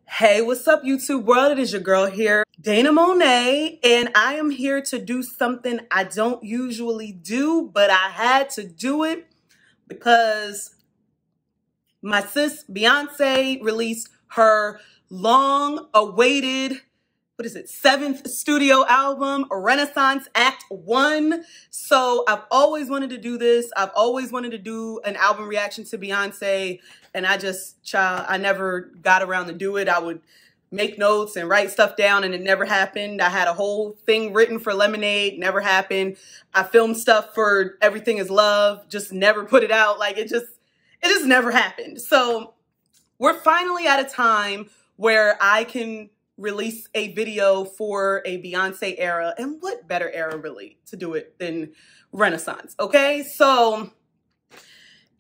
Hey, what's up, YouTube world? It is your girl here, Dana Monet, and I am here to do something I don't usually do, but I had to do it because my sis Beyonce released her long-awaited, seventh studio album, Renaissance Act 1. So I've always wanted to do this. I've always wanted to do an album reaction to Beyonce, and I never got around to do it. I would make notes and write stuff down, and it never happened. I had a whole thing written for Lemonade, never happened. I filmed stuff for Everything Is Love, just never put it out. Like, it just never happened. So we're finally at a time where I can release a video for a Beyonce era, and what better era really to do it than Renaissance, okay? So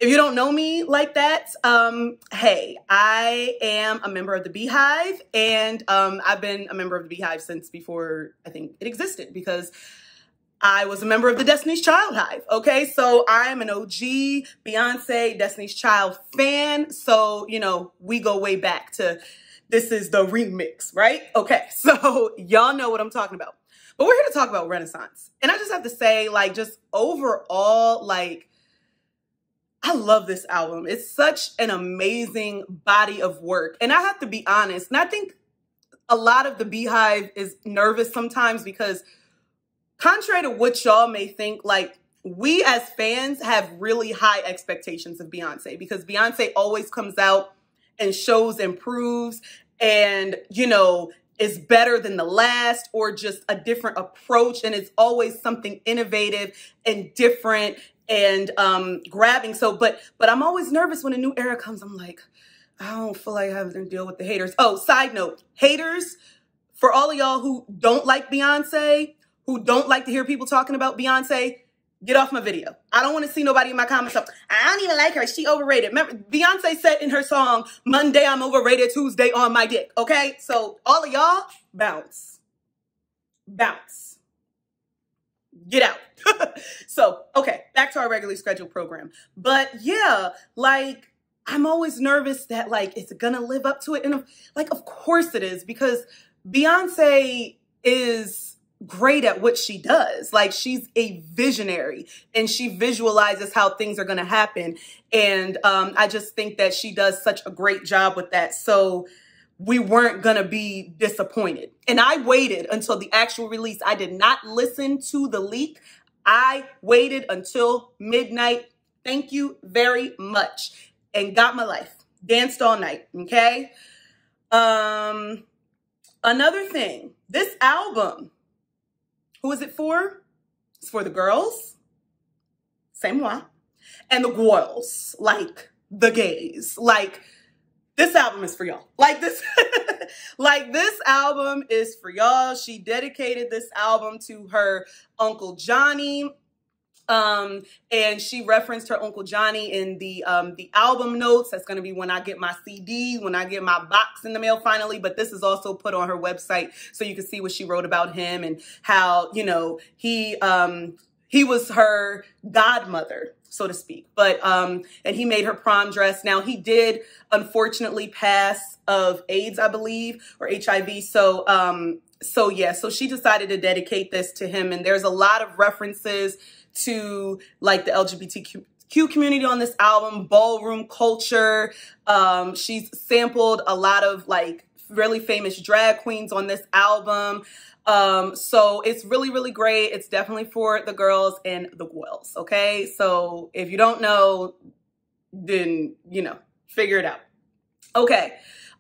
if you don't know me like that, hey, I am a member of the Beehive, and I've been a member of the Beehive since before I think it existed, because I was a member of the Destiny's Child Hive, okay? So I'm an OG Beyonce Destiny's Child fan, so, you know, we go way back to this is the remix, right? Okay, so y'all know what I'm talking about. But we're here to talk about Renaissance. And I just have to say, like, just overall, like, I love this album. It's such an amazing body of work. And I have to be honest, and I think a lot of the Beehive is nervous sometimes because contrary to what y'all may think, like, we as fans have really high expectations of Beyonce because Beyonce always comes out and shows and proves and, you know, is better than the last or just a different approach. And it's always something innovative and different and grabbing. So, but I'm always nervous when a new era comes. I'm like, I don't feel like having to deal with the haters. Oh, side note, haters, for all of y'all who don't like Beyonce, who don't like to hear people talking about Beyonce, get off my video. I don't want to see nobody in my comments up, I don't even like her, she overrated. Remember, Beyonce said in her song, Monday I'm overrated, Tuesday on my dick, okay? So all of y'all, bounce. Bounce. Get out. So, okay, back to our regularly scheduled program. But yeah, like, I'm always nervous that, like, is it gonna live up to it? And like, of course it is, because Beyonce is great at what she does. Like, she's a visionary and she visualizes how things are going to happen. And I just think that she does such a great job with that. So we weren't going to be disappointed. And I waited until the actual release. I did not listen to the leak. I waited until midnight. Thank you very much. And got my life. Danced all night. Okay. Another thing, this album, who is it for? It's for the girls, c'est moi, and the girls, like the gays. Like, this album is for y'all. Like this, like this album is for y'all. She dedicated this album to her Uncle Johnny. And she referenced her Uncle Johnny in the album notes. That's going to be when I get my CD, when I get my box in the mail finally. But this is also put on her website so you can see what she wrote about him and how, you know, he was her godmother, so to speak. But, and he made her prom dress. Now, he did unfortunately pass of AIDS, I believe, or HIV. So yeah, so she decided to dedicate this to him. And there's a lot of references to, like, the LGBTQ community on this album, ballroom culture. She's sampled a lot of, like, really famous drag queens on this album. So it's really, really great. It's definitely for the girls and the girls, okay? So if you don't know, then, you know, figure it out. Okay.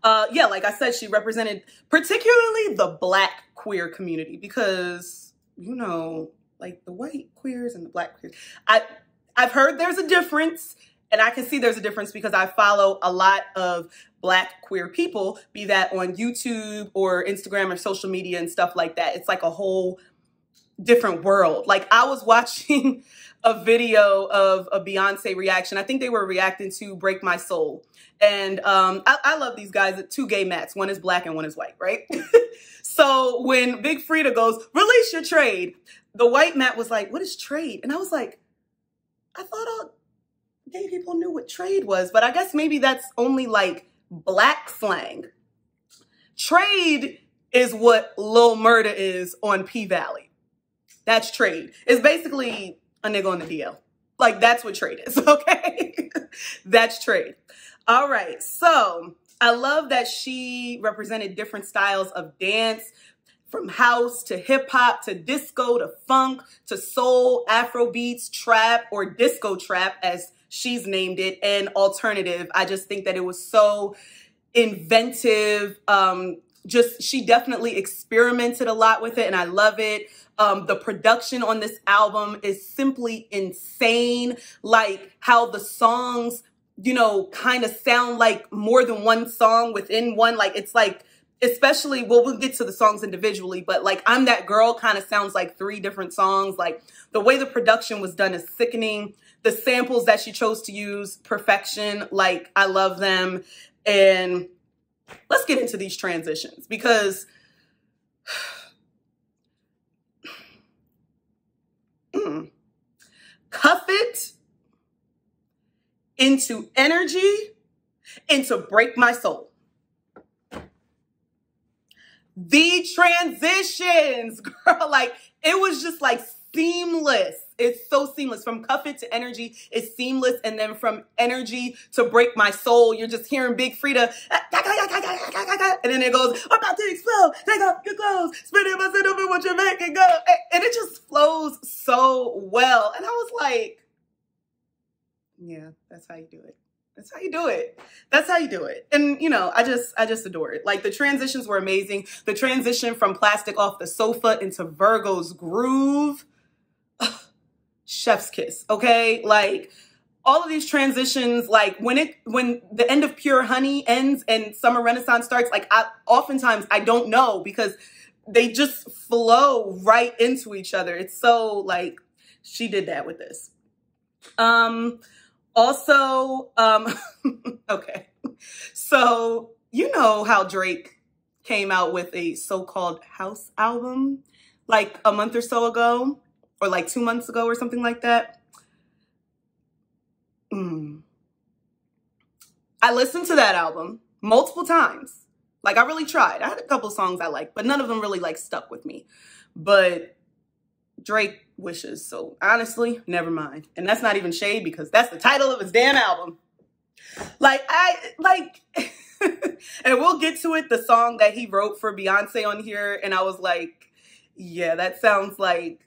Yeah, like I said, she represented particularly the Black queer community because, you know, like the white queers and the Black queers. I've heard there's a difference, and I can see there's a difference because I follow a lot of Black queer people, be that on YouTube or Instagram or social media and stuff like that. It's like a whole different world. Like, I was watching a video of a Beyonce reaction. I think they were reacting to Break My Soul. And I love these guys, two gay mats. One is Black and one is white, right? So when Big Frida goes, release your trade, the white mat was like, what is trade? And I was like, I thought all gay people knew what trade was, but I guess maybe that's only like Black slang. Trade is what Lil Murda is on P Valley. That's Trade. It's basically a nigga on the DL. Like, that's what Trade is, okay? That's Trade. All right, so I love that she represented different styles of dance, from house to hip hop to disco to funk to soul, Afro beats, trap, or disco trap as she's named it, and alternative. I just think that it was so inventive. She definitely experimented a lot with it, and I love it. The production on this album is simply insane. Like how the songs, you know, kind of sound like more than one song within one. Like, it's like, especially, well, we'll get to the songs individually, but like I'm That Girl kind of sounds like 3 different songs. Like the way the production was done is sickening. The samples that she chose to use, perfection. Like, I love them. And let's get into these transitions because Cuff It into Energy into Break My Soul. The transitions, girl, like it was just like seamless. It's so seamless. From Cuff It to Energy, it's seamless. And then from Energy to Break My Soul, you're just hearing Big Frida. And then it goes, I'm about to explode. Take off your clothes. Spin it, bust it up, and what you make it go. And it just flows so well. And I was like, yeah, that's how you do it. That's how you do it. That's how you do it. And, you know, I just adore it. Like, the transitions were amazing. The transition from Plastic Off the Sofa into Virgo's Groove. Ugh, chef's kiss, okay? Like, all of these transitions, like, when the end of Pure Honey ends and Summer Renaissance starts, like, oftentimes I don't know because they just flow right into each other. It's so, like, she did that with this. Also, okay, so you know how Drake came out with a so-called house album like a month or so ago, or like 2 months ago or something like that. I listened to that album multiple times. Like, I really tried. I had a couple songs I liked, but none of them really like stuck with me. But Drake wishes, so honestly, never mind. And that's not even shade because that's the title of his damn album. Like, and we'll get to it, the song that he wrote for Beyonce on here, and I was like, yeah, that sounds like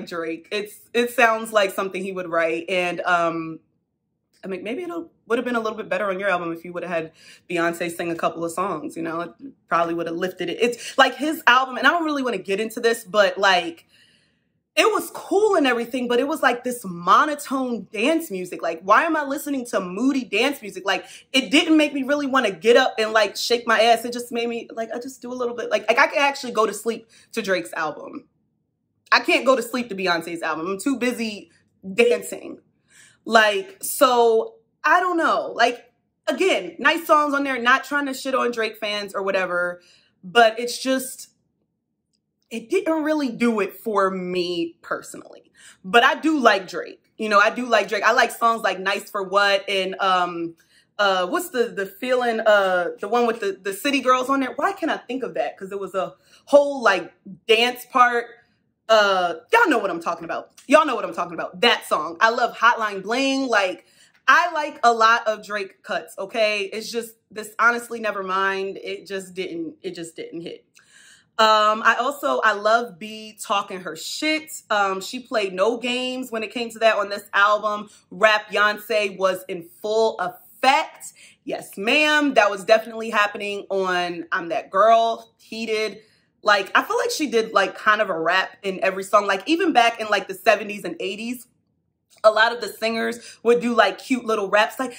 Drake. It sounds like something he would write. And I mean, maybe it would have been a little bit better on your album if you would have had Beyonce sing a couple of songs, you know, it probably would have lifted it. It's like his album, and I don't really want to get into this, but like, it was cool and everything, but it was like this monotone dance music. Like, why am I listening to moody dance music? Like, it didn't make me really want to get up and like shake my ass. It just made me like, I just do a little bit. Like I could actually go to sleep to Drake's album. I can't go to sleep to Beyonce's album. I'm too busy dancing. Like, so I don't know. Like, again, nice songs on there, not trying to shit on Drake fans or whatever, but it's just, it didn't really do it for me personally. But I do like Drake. You know, I do like Drake. I like songs like Nice for What and what's the feeling, the one with the city girls on there. Why can't I think of that? Because it was a whole like dance part. Y'all know what I'm talking about. Y'all know what I'm talking about. That song. I love Hotline Bling. Like, I like a lot of Drake cuts, okay? It's just this, honestly, never mind. It just didn't hit. I love B talking her shit. She played no games when it came to that on this album. Rap Beyonce was in full effect. Yes, ma'am. That was definitely happening on I'm That Girl, Heated. Like, I feel like she did like kind of a rap in every song. Like, even back in like the 70s and 80s, a lot of the singers would do like cute little raps, like,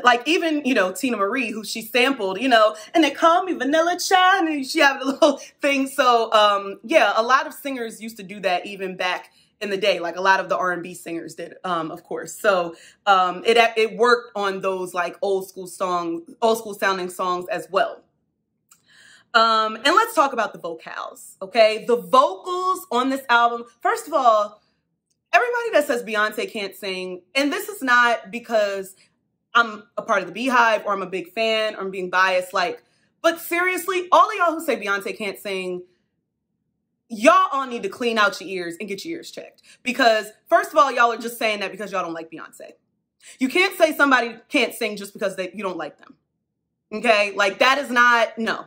like even, you know, Tina Marie, who she sampled, you know, and they call me Vanilla Child, and she had a little thing. So, yeah, a lot of singers used to do that even back in the day. Like, a lot of the R&B singers did, of course. So, it worked on those like old school sounding songs as well. And let's talk about the vocals, okay? The vocals on this album, first of all, everybody that says Beyonce can't sing, and this is not because I'm a part of the Beehive or I'm a big fan or I'm being biased, like, But seriously, all of y'all who say Beyonce can't sing, y'all all need to clean out your ears and get your ears checked. Because first of all, y'all are just saying that because y'all don't like Beyonce. You can't say somebody can't sing just because you don't like them. Okay? Like that is not, no.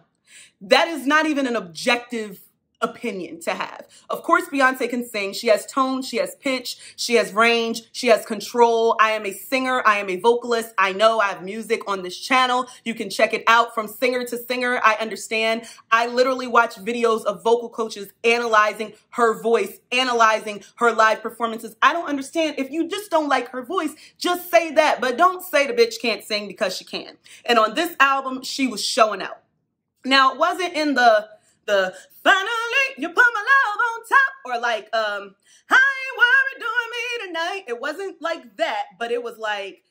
That is not even an objective opinion to have. Of course, Beyonce can sing. She has tone, she has pitch, she has range, she has control. I am a singer, I am a vocalist. I know I have music on this channel. You can check it out from singer to singer. I understand. I literally watch videos of vocal coaches analyzing her voice, analyzing her live performances. I don't understand. If you just don't like her voice, just say that, but don't say the bitch can't sing because she can. And on this album, she was showing out. Now, it wasn't in the finally you put my love on top, or like I ain't worried doing me tonight. It wasn't like that, but it was like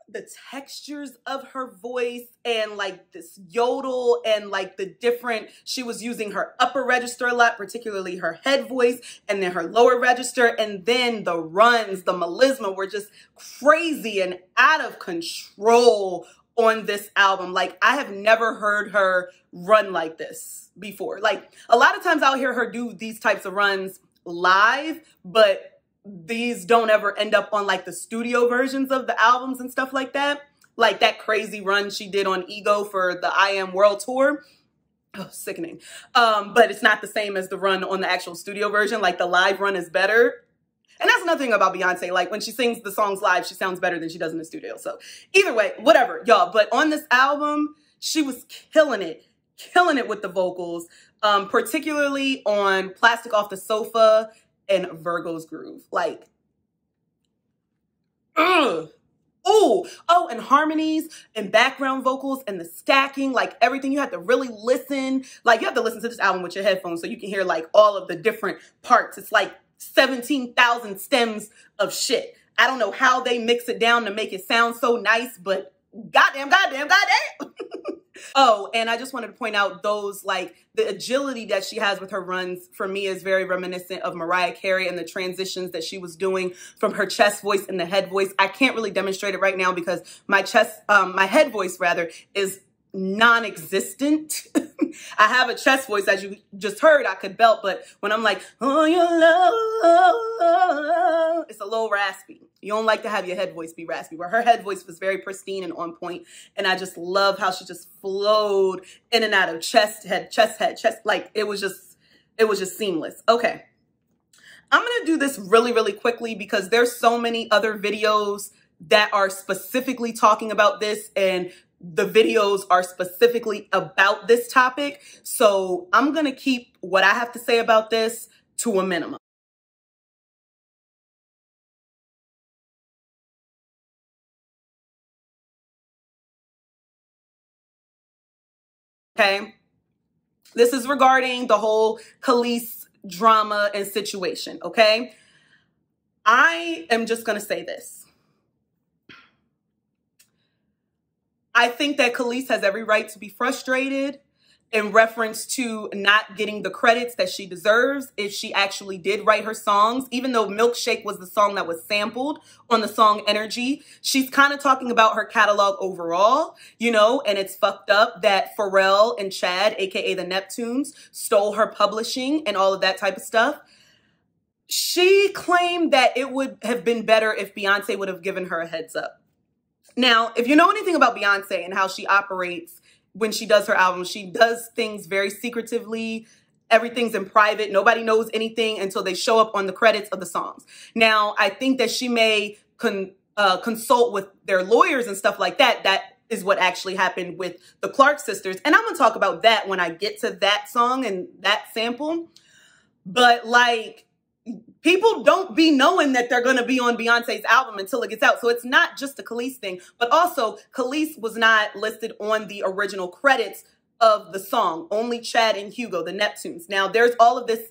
the textures of her voice and like this yodel and like the different, she was using her upper register a lot, particularly her head voice, and then her lower register, and then the runs, the melisma were just crazy and out of control on this album. Like I have never heard her run like this before. Like a lot of times I'll hear her do these types of runs live, but these don't ever end up on like the studio versions of the albums and stuff like that. Like that crazy run she did on Ego for the I Am World Tour. Oh, sickening. But it's not the same as the run on the actual studio version. Like the live run is better. And that's another thing about Beyonce. Like when she sings the songs live, she sounds better than she does in the studio. So either way, whatever, y'all. But on this album, she was killing it with the vocals, particularly on Plastic Off the Sofa and Virgo's Groove. Like, ugh. Ooh, oh, and harmonies and background vocals and the stacking, like everything. You have to really listen. Like you have to listen to this album with your headphones so you can hear like all of the different parts. It's like 17,000 stems of shit. I don't know how they mix it down to make it sound so nice, but goddamn. Oh, and I just wanted to point out those, like the agility that she has with her runs for me is very reminiscent of Mariah Carey and the transitions that she was doing from her chest voice and the head voice. I can't really demonstrate it right now because my head voice rather is non-existent. I have a chest voice, as you just heard, I could belt, but when I'm like, oh, your love, it's a little raspy. You don't like to have your head voice be raspy, where her head voice was very pristine and on point. And I just love how she just flowed in and out of chest, head, like it was just seamless. Okay. I'm going to do this really, really quickly because there's so many other videos that are specifically talking about this, and the videos are specifically about this topic. So I'm going to keep what I have to say about this to a minimum. Okay. This is regarding the whole Khalees drama and situation. Okay. I am just going to say this. I think that Khalees has every right to be frustrated in reference to not getting the credits that she deserves if she actually did write her songs. Even though Milkshake was the song that was sampled on the song Energy, she's kind of talking about her catalog overall, you know, and it's fucked up that Pharrell and Chad, aka the Neptunes, stole her publishing and all of that type of stuff. She claimed that it would have been better if Beyonce would have given her a heads up. Now, if you know anything about Beyonce and how she operates when she does her album, she does things very secretively. Everything's in private. Nobody knows anything until they show up on the credits of the songs. Now, I think that she may consult with their lawyers and stuff like that. That is what actually happened with the Clark sisters. And I'm going to talk about that when I get to that song and that sample. But like, people don't be knowing that they're going to be on Beyonce's album until it gets out. So it's not just a Khalees thing, but also Khalees was not listed on the original credits of the song. Only Chad and Hugo, the Neptunes. Now there's all of this,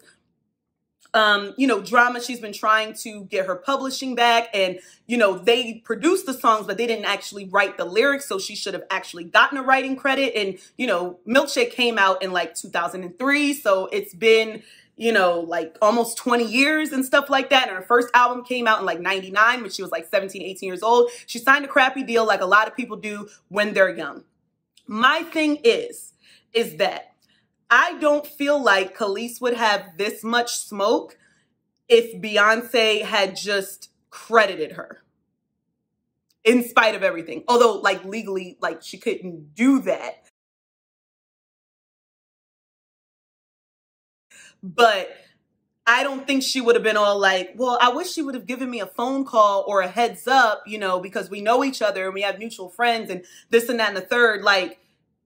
you know, drama. She's been trying to get her publishing back, and, you know, they produced the songs, but they didn't actually write the lyrics. So she should have actually gotten a writing credit. And, you know, Milkshake came out in like 2003. So it's been, you know, like almost 20 years and stuff like that. And her first album came out in like 99 when she was like 17, 18 years old. She signed a crappy deal like a lot of people do when they're young. My thing is that I don't feel like Khalees would have this much smoke if Beyonce had just credited her in spite of everything. Although, like, legally, like, she couldn't do that. But I don't think she would have been all like, well, I wish she would have given me a phone call or a heads up, you know, because we know each other and we have mutual friends and this and that and the third. Like,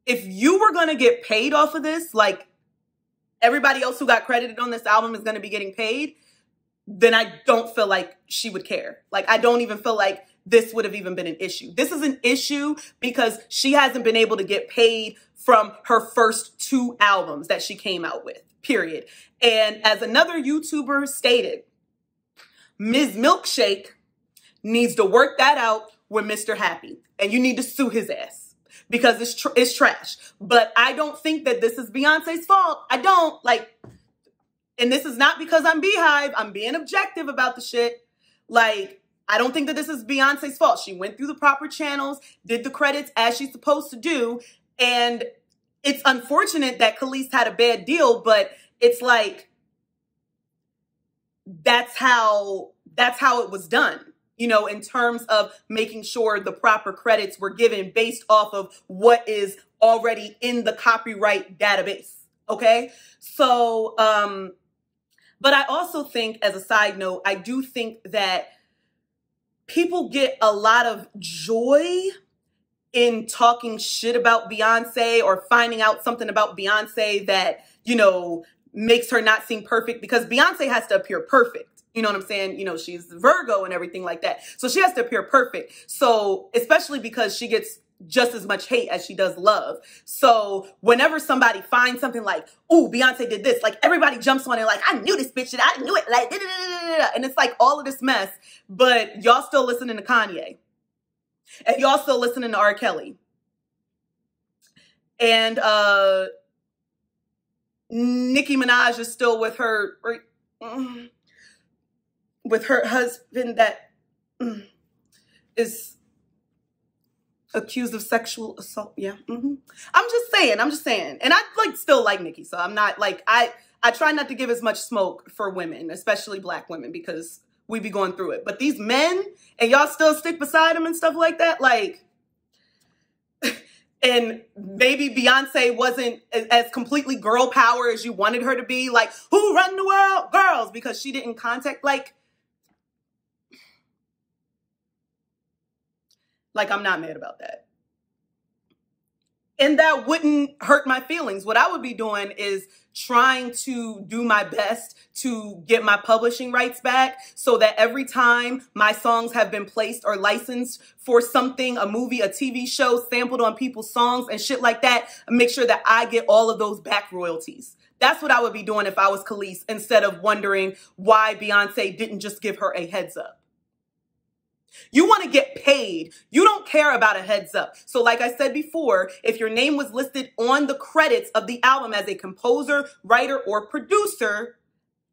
if you were going to get paid off of this, like everybody else who got credited on this album is going to be getting paid, then I don't feel like she would care. Like, I don't even feel like this would have even been an issue. This is an issue because she hasn't been able to get paid from her first 2 albums that she came out with, period. And as another YouTuber stated, Ms. Milkshake needs to work that out with Mr. Happy. And you need to sue his ass because it's trash. But I don't think that this is Beyonce's fault. I don't. Like, and this is not because I'm Beehive. I'm being objective about the shit. Like, I don't think that this is Beyonce's fault. She went through the proper channels, did the credits as she's supposed to do. And it's unfortunate that Khalees had a bad deal, but it's like, that's how it was done, you know, in terms of making sure the proper credits were given based off of what is already in the copyright database. Okay. So, but I also think, as a side note, I do think that people get a lot of joy in talking shit about Beyonce or finding out something about Beyonce that, you know, makes her not seem perfect, because Beyonce has to appear perfect. You know what I'm saying? You know, she's Virgo and everything like that. So she has to appear perfect. So especially because she gets just as much hate as she does love. So whenever somebody finds something like, oh, Beyonce did this, like everybody jumps on it like, I knew this bitch shit. I knew it. Like, da, da, da, da. And it's like all of this mess, but y'all still listening to Kanye. And y'all still listening to R. Kelly. And Nicki Minaj is still with her husband that is accused of sexual assault. Yeah. I'm just saying. And I like still like Nicki. So I'm not like, I try not to give as much smoke for women, especially Black women, because we be going through it. But these men, and y'all still stick beside them and stuff like that, like, and maybe Beyonce wasn't as completely girl power as you wanted her to be, like, who run the world? Girls, because she didn't contact, like, I'm not mad about that. And that wouldn't hurt my feelings. What I would be doing is trying to do my best to get my publishing rights back so that every time my songs have been placed or licensed for something, a movie, a TV show, sampled on people's songs and shit like that, make sure that I get all of those back royalties. That's what I would be doing if I was Khalees, instead of wondering why Beyonce didn't just give her a heads up. You want to get paid. You don't care about a heads up. So like I said before, if your name was listed on the credits of the album as a composer, writer, or producer,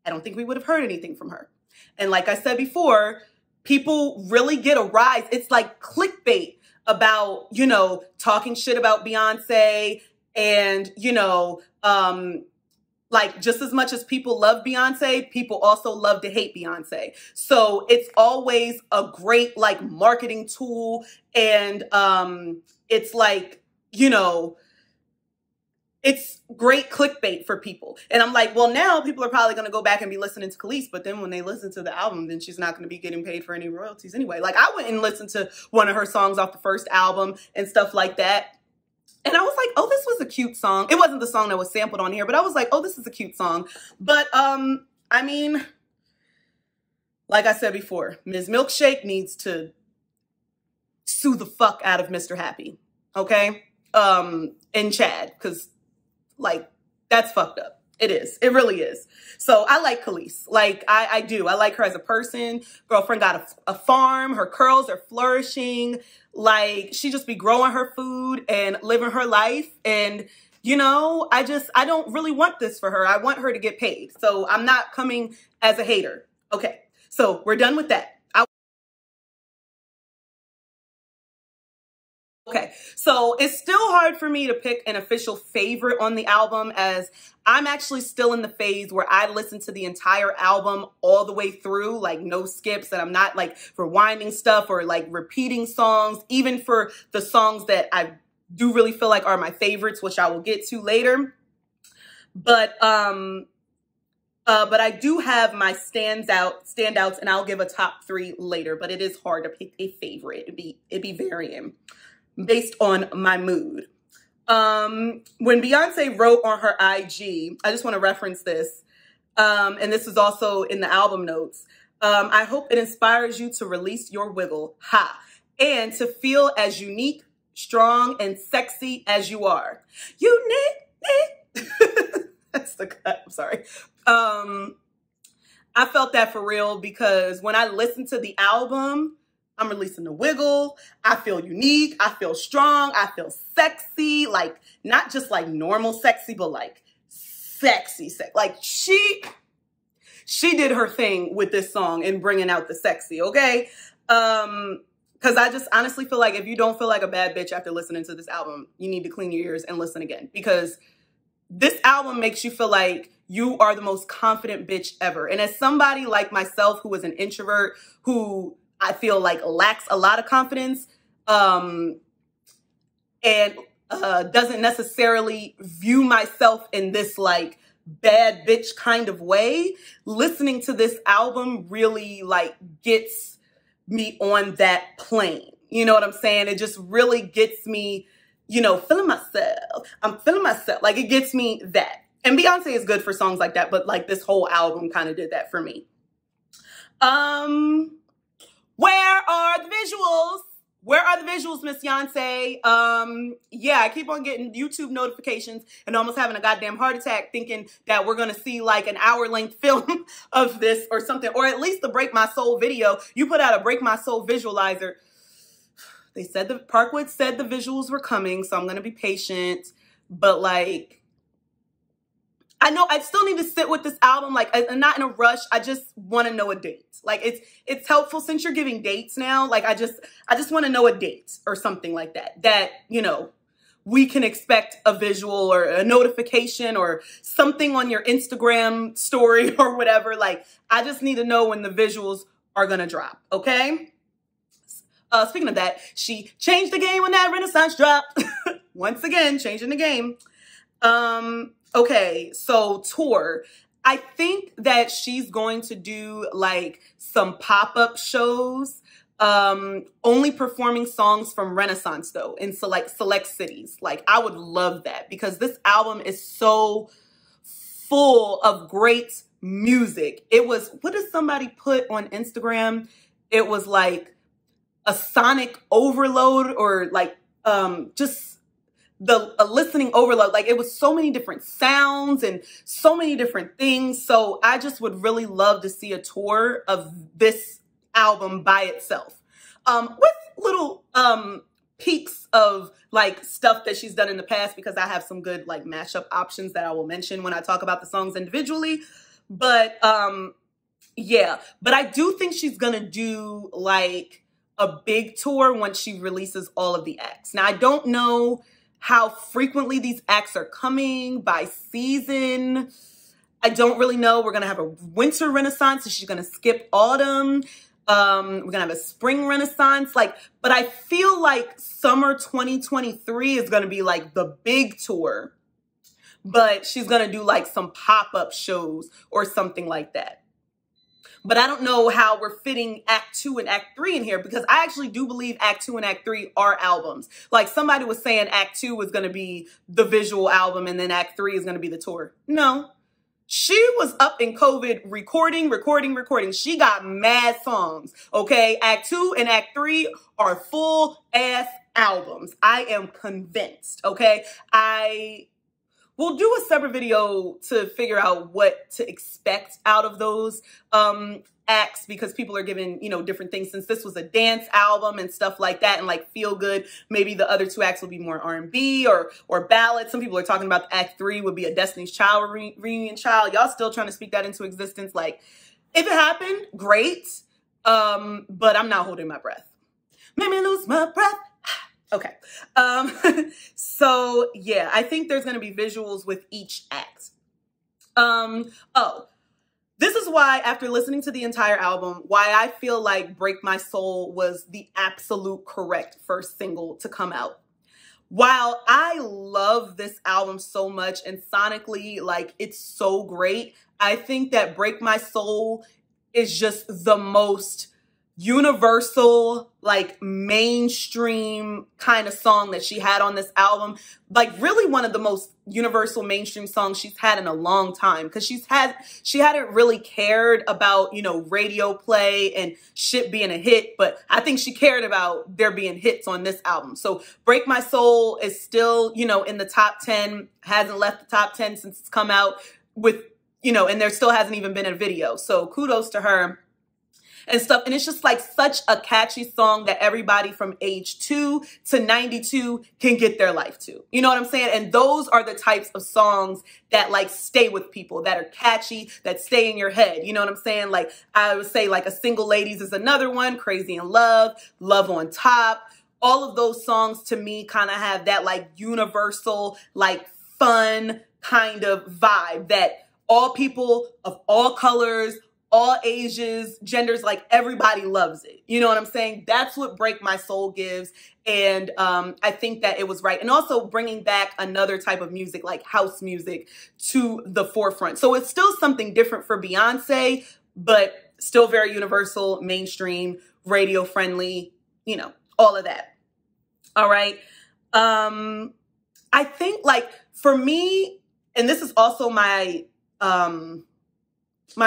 I don't think we would have heard anything from her. And like I said before, people really get a rise. It's like clickbait about, you know, talking shit about Beyonce and, you know, like, just as much as people love Beyonce, people also love to hate Beyonce. So it's always a great, like, marketing tool. And it's like, you know, it's great clickbait for people. And I'm like, well, now people are probably going to go back and be listening to Khalees. But then when they listen to the album, then she's not going to be getting paid for any royalties anyway. Like, I went and listened to one of her songs off the first album and stuff like that. And I was like, oh, this was a cute song. It wasn't the song that was sampled on here, but I was like, oh, this is a cute song. But, I mean, like I said before, Ms. Milkshake needs to sue the fuck out of Mr. Happy, okay? And Chad, because, like, that's fucked up. It is. It really is. So I like Khalees. Like, I do. I like her as a person. Girlfriend got a farm. Her curls are flourishing. Like, she just be growing her food and living her life. And, you know, I don't really want this for her. I want her to get paid. So I'm not coming as a hater. Okay. So we're done with that. Okay. So it's still hard for me to pick an official favorite on the album, as I'm actually still in the phase where I listen to the entire album all the way through, like no skips, and I'm not like rewinding stuff or like repeating songs, even for the songs that I do really feel like are my favorites, which I will get to later. But I do have my standouts, and I'll give a top 3 later, but it is hard to pick a favorite. It'd be varying based on my mood. When Beyonce wrote on her IG, I just want to reference this, and this is also in the album notes. I hope it inspires you to release your wiggle, and to feel as unique, strong, and sexy as you are. Unique. That's the cut. I'm sorry. I felt that for real, because when I listen to the album, I'm releasing the wiggle. I feel unique. I feel strong. I feel sexy. Like, not just like normal sexy, but like sexy. Like she did her thing with this song and bringing out the sexy. Okay. Because I just honestly feel like if you don't feel like a bad bitch after listening to this album, you need to clean your ears and listen again, because this album makes you feel like you are the most confident bitch ever. And as somebody like myself, who is an introvert, who I feel like lacks a lot of confidence, and doesn't necessarily view myself in this like bad bitch kind of way, listening to this album really like gets me on that plane. You know what I'm saying? It just really gets me, you know, feeling myself. I'm feeling myself. Like, it gets me that. And Beyonce is good for songs like that, but like this whole album kind of did that for me. Where are the visuals? Where are the visuals, Miss Beyonce? Yeah, I keep on getting YouTube notifications and almost having a goddamn heart attack thinking that we're going to see like an hour-length film of this or something, or at least the Break My Soul video. You put out a Break My Soul visualizer. They said Parkwood said the visuals were coming, so I'm going to be patient. But like, I know I still need to sit with this album. Like, I'm not in a rush. I just want to know a date. Like, it's helpful since you're giving dates now. Like, I just want to know a date or something like that. That, you know, we can expect a visual or a notification or something on your Instagram story or whatever. Like, I just need to know when the visuals are going to drop. Okay. Speaking of that, she changed the game when that Renaissance dropped. Once again, changing the game. Okay, so tour. I think that she's going to do like some pop-up shows, only performing songs from Renaissance though, in select cities. Like, I would love that, because this album is so full of great music. It was, what did somebody put on Instagram? It was like a sonic overload, or like just a listening overload. Like, it was so many different sounds and so many different things. So I just would really love to see a tour of this album by itself, with little peaks of like stuff that she's done in the past, because I have some good like mashup options that I will mention when I talk about the songs individually. But yeah, but I do think she's gonna do like a big tour once she releases all of the acts. Now, I don't know how frequently these acts are coming by season. I don't really know. We're going to have a winter Renaissance, so she's going to skip autumn. We're going to have a spring Renaissance. Like, but I feel like summer 2023 is going to be like the big tour, but she's going to do like some pop-up shows or something like that. But I don't know how we're fitting Act 2 and Act 3 in here, because I actually do believe Act 2 and Act 3 are albums. Like, somebody was saying Act 2 was going to be the visual album and then Act 3 is going to be the tour. No. She was up in COVID recording. She got mad songs, okay? Act 2 and Act 3 are full-ass albums. I am convinced, okay? We'll do a separate video to figure out what to expect out of those acts, because people are giving, you know, different things. Since this was a dance album and stuff like that, and like feel good, maybe the other 2 acts will be more R&B or ballads. Some people are talking about Act 3 would be a Destiny's Child reunion child. Y'all still trying to speak that into existence. Like, if it happened, great. But I'm not holding my breath. Made me lose my breath. Okay. So yeah, I think there's going to be visuals with each act. Oh, this is why, after listening to the entire album, why I feel like Break My Soul was the absolute correct first single to come out. While I love this album so much and sonically, like, it's so great, I think that Break My Soul is just the most universal, like, mainstream kind of song that she had on this album. Like, really one of the most universal mainstream songs she's had in a long time, because she hadn't really cared about, you know, radio play and shit being a hit, but I think she cared about there being hits on this album. So Break My Soul is still, you know, in the top 10, hasn't left the top 10 since it's come out, with, you know, and there still hasn't even been a video. So kudos to her and stuff. And it's just like such a catchy song that everybody from age 2 to 92 can get their life to. You know what I'm saying? And those are the types of songs that like stay with people, that are catchy, that stay in your head. You know what I'm saying? Like, I would say like A Single Ladies is another one, Crazy in Love, Love on Top. All of those songs to me kind of have that like universal, like fun kind of vibe that all people of all colors, all ages, genders, like everybody loves it. You know what I'm saying? That's what Break My Soul gives. And I think that it was right. And also bringing back another type of music, like house music, to the forefront. So it's still something different for Beyonce, but still very universal, mainstream, radio friendly, you know, all of that. All right. I think like for me, and this is also my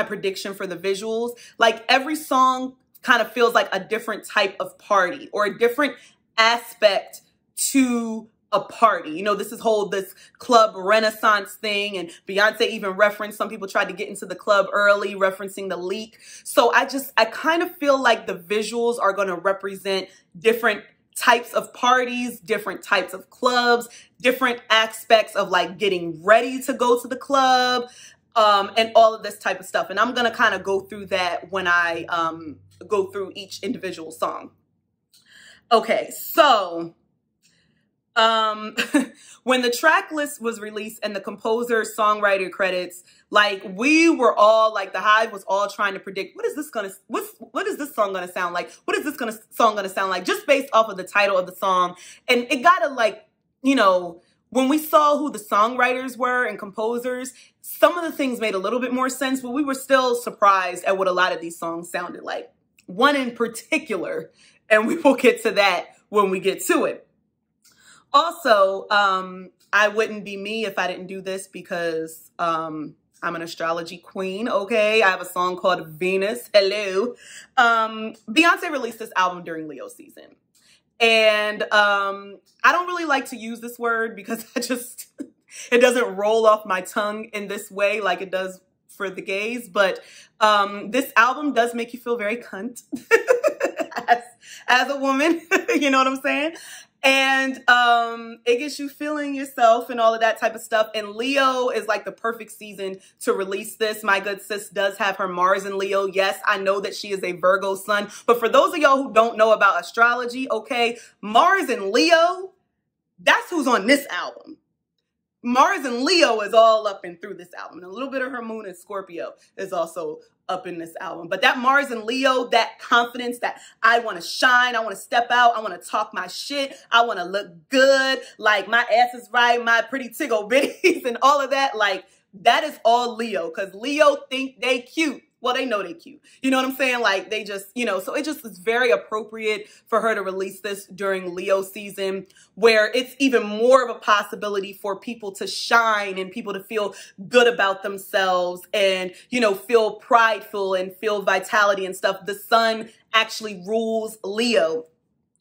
prediction for the visuals, like every song kind of feels like a different type of party or a different aspect to a party. You know, this club renaissance thing, and Beyonce even referenced, some people tried to get into the club early, referencing the leak. So I kind of feel like the visuals are going to represent different types of parties, different types of clubs, different aspects of like getting ready to go to the club, and all of this type of stuff. And I'm going to kind of go through that when I go through each individual song. Okay, so when the track list was released and the composer, songwriter credits, like we were all like, the Hive was all trying to predict, what is this song gonna sound like? What is this song gonna sound like? Just based off of the title of the song. And it gotta like, you know, when we saw who the songwriters were and composers, some of the things made a little bit more sense, but we were still surprised at what a lot of these songs sounded like. One in particular, and we will get to that when we get to it. Also, I wouldn't be me if I didn't do this, because I'm an astrology queen, okay? I have a song called Venus. Hello. Beyonce released this album during Leo season. And I don't really like to use this word because it doesn't roll off my tongue in this way like it does for the gays. But this album does make you feel very cunt as a woman, you know what I'm saying? And it gets you feeling yourself and all of that type of stuff. And Leo is like the perfect season to release this. My good sis does have her Mars in Leo. Yes, I know that she is a Virgo sun. But for those of y'all who don't know about astrology, okay, Mars in Leo, that's who's on this album. Mars and Leo is all up and through this album. And a little bit of her moon in Scorpio is also up in this album. But that Mars and Leo, that confidence, that I want to shine, I want to step out, I want to talk my shit, I want to look good, like my ass is right, my pretty tiggle bitties and all of that, like that is all Leo, because Leo think they cute. Well, they know they cute. You know what I'm saying? Like they just, you know, so it just is very appropriate for her to release this during Leo season, where it's even more of a possibility for people to shine and people to feel good about themselves and, you know, feel prideful and feel vitality and stuff. The sun actually rules Leo.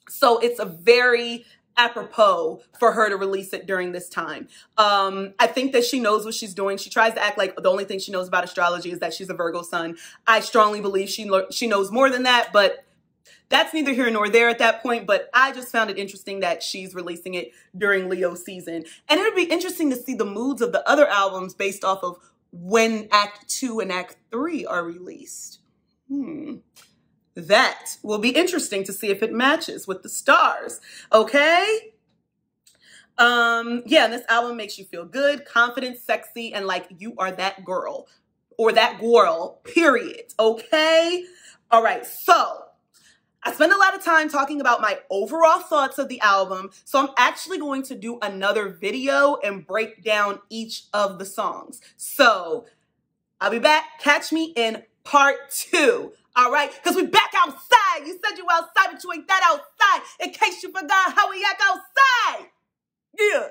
So it's a very apropos for her to release it during this time. I think that she knows what she's doing. She tries to act like the only thing she knows about astrology is that she's a Virgo sun. I strongly believe she knows more than that, but that's neither here nor there at that point. But I just found it interesting that she's releasing it during Leo season. And it would be interesting to see the moods of the other albums based off of when Act 2 and Act 3 are released. That will be interesting to see if it matches with the stars. Okay? Yeah, and this album makes you feel good, confident, sexy, and like you are that girl or that girl, period. Okay? All right, so I spend a lot of time talking about my overall thoughts of the album, so I'm actually going to do another video and break down each of the songs. So I'll be back. Catch me in part 2. All right? Because we back outside. You said you outside, but you ain't that outside. In case you forgot how we act outside. Yeah.